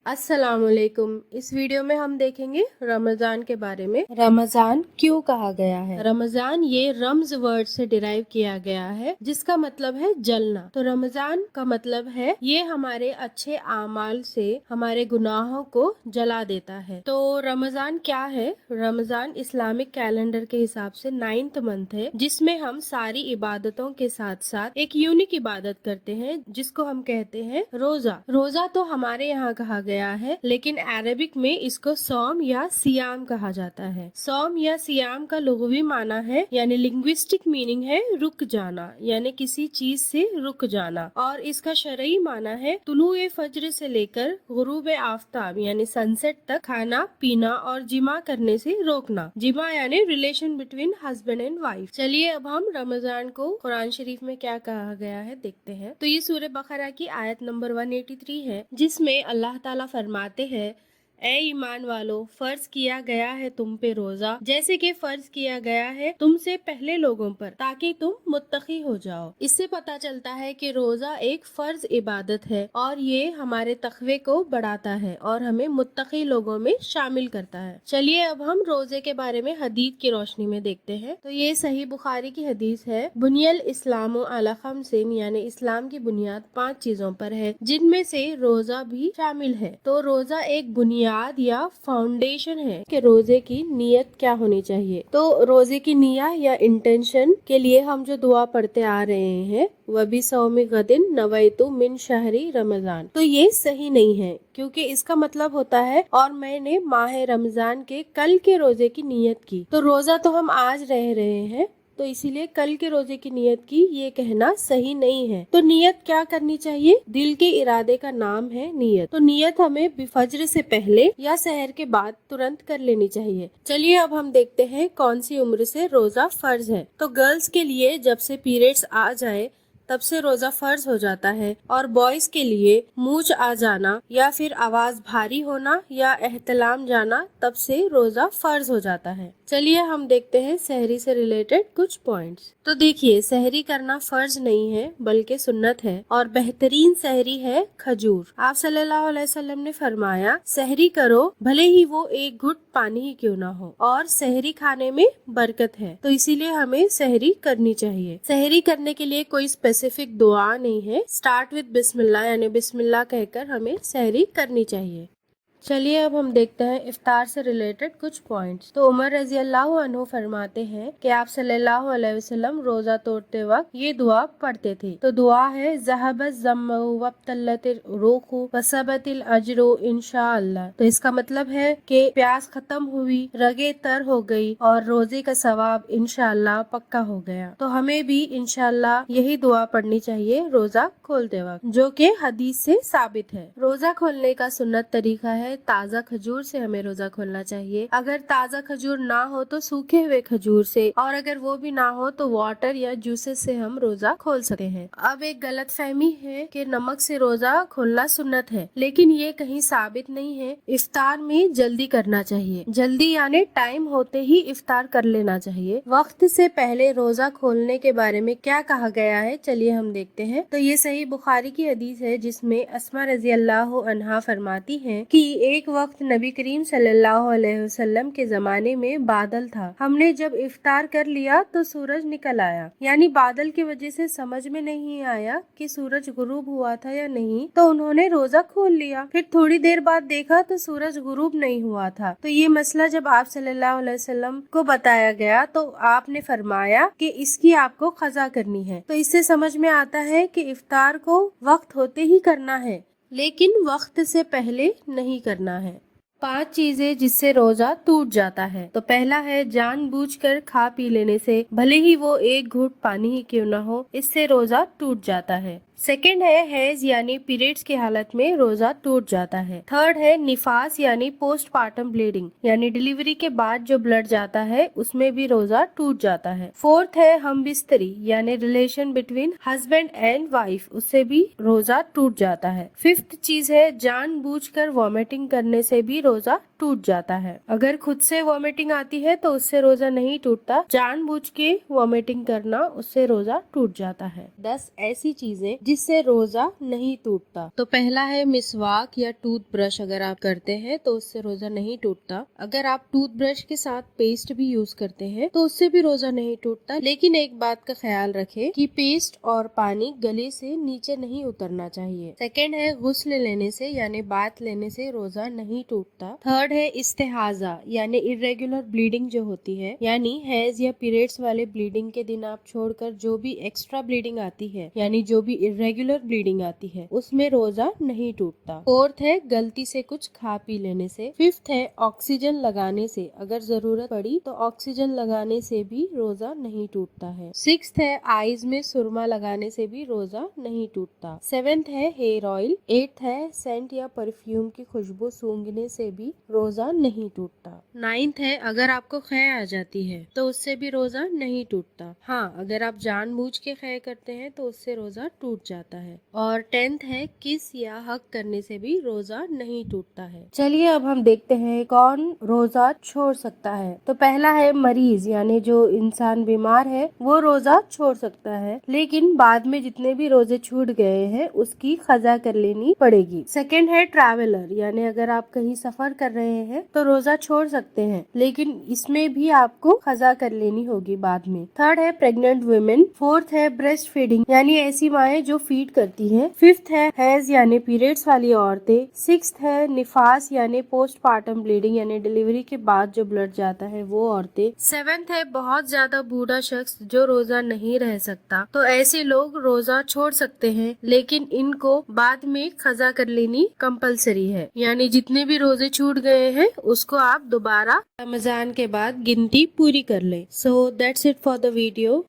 अस्सलाम वालेकुम। इस वीडियो में हम देखेंगे रमजान के बारे में। रमजान क्यों कहा गया है? रमजान ये रम्ज वर्ड से डिराइव किया गया है जिसका मतलब है जलना। तो रमजान का मतलब है ये हमारे अच्छे आमाल से हमारे गुनाहों को जला देता है। तो रमजान क्या है? रमजान इस्लामिक कैलेंडर के हिसाब से 9th मंथ है जिसमें हम सारी इबादतों के साथ साथ एक यूनिक इबादत करते हैं जिसको हम कहते हैं रोजा। रोजा तो हमारे यहाँ कहा गया है लेकिन अरबिक में इसको सौम या सियाम कहा जाता है। सौम या सियाम का लुग़वी माना है यानी लिंग्विस्टिक मीनिंग है रुक जाना, यानी किसी चीज से रुक जाना, और इसका शरई माना है तुलुए फज्र से लेकर गुरूब आफ्ताब यानी सनसेट तक खाना पीना और जिमा करने से रोकना। जिमा यानी relation between husband and wife. चलिए अब हम रमजान को कुरान शरीफ में क्या कहा गया है देखते हैं। तो ये सूरह बकरा की आयत नंबर 183 है जिसमें अल्लाह ताला फरमाते हैं, ए ईमान वालो, फर्ज किया गया है तुम पे रोजा जैसे कि फर्ज किया गया है तुमसे पहले लोगों पर ताकि तुम मुत्तकी हो जाओ। इससे पता चलता है कि रोजा एक फर्ज इबादत है और ये हमारे तकवे को बढ़ाता है और हमें मुत्तकी लोगों में शामिल करता है। चलिए अब हम रोजे के बारे में हदीस की रोशनी में देखते हैं। तो ये सही बुखारी की हदीस है, बुनियल इस्लाम अला खम्सिन यानी इस्लाम की बुनियाद 5 चीजों पर है जिनमें से रोजा भी शामिल है। तो रोजा एक बुनियाद या फाउंडेशन है कि रोजे की नियत क्या होनी चाहिए। तो रोजे की नियत या इंटेंशन के लिए हम जो दुआ पढ़ते आ रहे हैं वबी सौमी गदिन नवैतु मिन शहरी रमजान, तो ये सही नहीं है क्योंकि इसका मतलब होता है और मैंने माह रमजान के कल के रोजे की नियत की। तो रोजा तो हम आज रह रहे हैं तो इसीलिए कल के रोजे की नियत की, ये कहना सही नहीं है। तो नियत क्या करनी चाहिए? दिल के इरादे का नाम है नियत। तो नियत हमें फज्र से पहले या सहर के बाद तुरंत कर लेनी चाहिए। चलिए अब हम देखते हैं कौन सी उम्र से रोजा फर्ज है। तो गर्ल्स के लिए जब से पीरियड्स आ जाए तब से रोजा फर्ज हो जाता है, और बॉयज के लिए मूंछ आ जाना या फिर आवाज भारी होना या एहतलाम जाना तब से रोजा फर्ज हो जाता है। चलिए हम देखते हैं सहरी से रिलेटेड कुछ पॉइंट्स। तो देखिए, सहरी करना फर्ज नहीं है बल्कि सुन्नत है और बेहतरीन सहरी है खजूर। आप सल्लल्लाहु अलैहि वसल्लम ने फरमाया, सहरी करो भले ही वो एक घुट पानी ही क्यों ना हो, और सहरी खाने में बरकत है तो इसीलिए हमें सहरी करनी चाहिए। सहरी करने के लिए कोई स्पेसिफिक दुआ नहीं है, स्टार्ट विद बिस्मिल्लाह यानी बिस्मिल्लाह कहकर हमें सहरी करनी चाहिए। चलिए अब हम देखते हैं इफ्तार से रिलेटेड कुछ पॉइंट्स। तो उमर रजी अल्लाह अन्हु फरमाते हैं कि आप सल्लल्लाहु अलैहि वसल्लम रोजा तोड़ते वक्त ये दुआ पढ़ते थे। तो दुआ है, ज़हबत ज़म्मु वब्तल्लतिल रूखु वसबतिल अजरु इंशाअल्लाह। तो इसका मतलब है कि प्यास खत्म हुई, रगे तर हो गई और रोजे का सवाब इंशाअल्लाह पक्का हो गया। तो हमें भी इंशाअल्लाह यही दुआ पढ़नी चाहिए रोजा खोलते वक्त, जो कि हदीस से साबित है। रोजा खोलने का सुन्नत तरीका है ताज़ा खजूर से हमें रोजा खोलना चाहिए। अगर ताज़ा खजूर ना हो तो सूखे हुए खजूर से, और अगर वो भी ना हो तो वाटर या जूसेस से हम रोजा खोल सकते हैं। अब एक गलत फहमी है कि नमक से रोजा खोलना सुन्नत है, लेकिन ये कहीं साबित नहीं है। इफ्तार में जल्दी करना चाहिए, जल्दी यानी टाइम होते ही इफ्तार कर लेना चाहिए। वक्त से पहले रोजा खोलने के बारे में क्या कहा गया है चलिए हम देखते हैं। तो ये सही बुखारी की हदीस है जिसमें अस्मा रजी अल्लाह अन्हा फरमाती है कि एक वक्त नबी करीम सल्लल्लाहु अलैहि वसल्लम के जमाने में बादल था। हमने जब इफ्तार कर लिया तो सूरज निकल आया, यानी बादल की वजह से समझ में नहीं आया कि सूरज गुरूब हुआ था या नहीं, तो उन्होंने रोजा खोल लिया। फिर थोड़ी देर बाद देखा तो सूरज गुरूब नहीं हुआ था। तो ये मसला जब आप सल्लल्लाहु अलैहि वसल्लम को बताया गया तो आपने फरमाया कि इसकी आपको क़ज़ा करनी है। तो इससे समझ में आता है कि इफ्तार को वक्त होते ही करना है लेकिन वक्त से पहले नहीं करना है। 5 चीजें जिससे रोजा टूट जाता है। तो पहला है जानबूझकर खा पी लेने से, भले ही वो एक घूंट पानी ही क्यों ना हो, इससे रोजा टूट जाता है। सेकंड है हैज यानी पीरियड्स की हालत में रोजा टूट जाता है। थर्ड है निफास यानी पोस्टपार्टम ब्लीडिंग यानी डिलीवरी के बाद जो ब्लड जाता है उसमें भी रोजा टूट जाता है। फोर्थ है हम बिस्तरी यानी relation between husband and wife, उससे भी रोजा टूट जाता है। फिफ्थ चीज है जानबूझकर वॉमिटिंग करने से भी रोजा टूट जाता है। अगर खुद से वॉमिटिंग आती है तो उससे रोजा नहीं टूटता, जानबूझ के वॉमिटिंग करना उससे रोजा टूट जाता है। 10 ऐसी चीजें जिससे रोजा नहीं टूटता। तो पहला है मिसवाक या टूथ ब्रश, अगर आप करते हैं तो उससे रोजा नहीं टूटता। अगर आप टूथ ब्रश के साथ पेस्ट भी यूज करते हैं तो उससे भी रोजा नहीं टूटता, लेकिन एक बात का ख्याल रखें कि पेस्ट और पानी गले से नीचे नहीं उतरना चाहिए। सेकंड है गुस्ल लेने से यानी बाथ लेने से रोजा नहीं टूटता। थर्ड है इस्तेहाजा यानी इर्रेगुलर ब्लीडिंग जो होती है, यानी हैज या पीरियड्स वाले ब्लीडिंग के दिन आप छोड़कर जो भी एक्स्ट्रा ब्लीडिंग आती है, यानी जो भी इर्रेगुलर ब्लीडिंग आती है, उसमें रोजा नहीं टूटता। फोर्थ है गलती से कुछ खा पी लेने से। फिफ्थ है ऑक्सीजन लगाने से, अगर जरूरत पड़ी तो ऑक्सीजन लगाने से भी रोजा नहीं टूटता है। सिक्स्थ है आईज में सुरमा लगाने से भी रोजा नहीं टूटता। सेवेंथ है हेयर ऑयल। एट्थ है सेंट या परफ्यूम की खुशबू सूंघने से भी रोजा नहीं टूटता। नाइन्थ है अगर आपको खे आ जाती है तो उससे भी रोजा नहीं टूटता। हाँ, अगर आप जानबूझ के खे करते हैं तो उससे रोजा टूट जाता है। और टेंथ है किस या हक करने से भी रोजा नहीं टूटता है। चलिए अब हम देखते हैं कौन रोजा छोड़ सकता है। तो पहला है मरीज, यानी जो इंसान बीमार है वो रोजा छोड़ सकता है, लेकिन बाद में जितने भी रोजे छूट गए हैं उसकी खजा कर लेनी पड़ेगी। सेकंड है ट्रैवलर, यानी अगर आप कहीं सफर कर रहे हैं तो रोजा छोड़ सकते हैं, लेकिन इसमें भी आपको खजा कर लेनी होगी बाद में। थर्ड है प्रेग्नेंट वुमेन। फोर्थ है ब्रेस्ट फीडिंग, यानी ऐसी माएँ जो फीड करती हैं। फिफ्थ है हैज यानी पीरियड्स वाली औरतें। सिक्स्थ है निफास यानी पोस्टपार्टम ब्लीडिंग, यानी डिलीवरी के बाद जो ब्लड जाता है वो औरतें। सेवेंथ है बहुत ज्यादा बूढ़ा शख्स जो रोजा नहीं रह सकता, तो ऐसे लोग रोजा छोड़ सकते हैं, लेकिन इनको बाद में खजा कर लेनी कंपलसरी है, यानी जितने भी रोजे छूट गए हैं उसको आप दोबारा रमजान के बाद गिनती पूरी कर लें। So that's it for the video.